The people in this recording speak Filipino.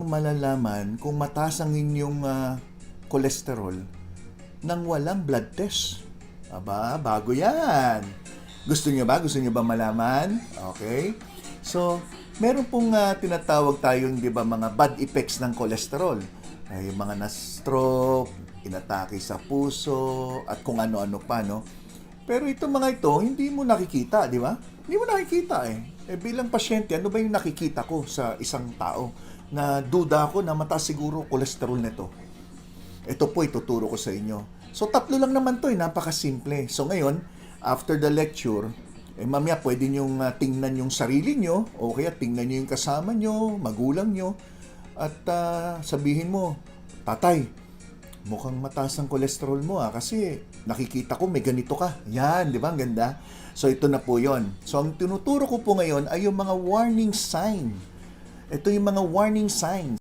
malalaman kung mataas ang inyong kolesterol nang walang blood test? Aba, bago yan. Gusto nyo ba? Gusto nyo ba malaman? Okay. So, meron pong tinatawag tayong, di ba, mga bad effects ng kolesterol. Yung mga na-stroke, inatake sa puso, at kung ano-ano pa, no? Pero itong mga ito, hindi mo nakikita, di ba? Hindi mo nakikita eh. Bilang pasyente, ano ba yung nakikita ko sa isang tao na duda ako na mataas siguro kolesterol nito? Ito po, ituturo ko sa inyo. So, tatlo lang naman to eh, napakasimple. So, ngayon, after the lecture, mamaya pwede nyong tingnan yung sarili nyo, o kaya tingnan nyo yung kasama nyo, magulang nyo, at sabihin mo, tatay, mukhang mataas ang kolesterol mo kasi nakikita ko may ganito ka. Yan, di ba? Ang ganda. So, ito na po yon. So, ang tinuturo ko po ngayon ay yung mga warning sign. Ito yung mga warning signs.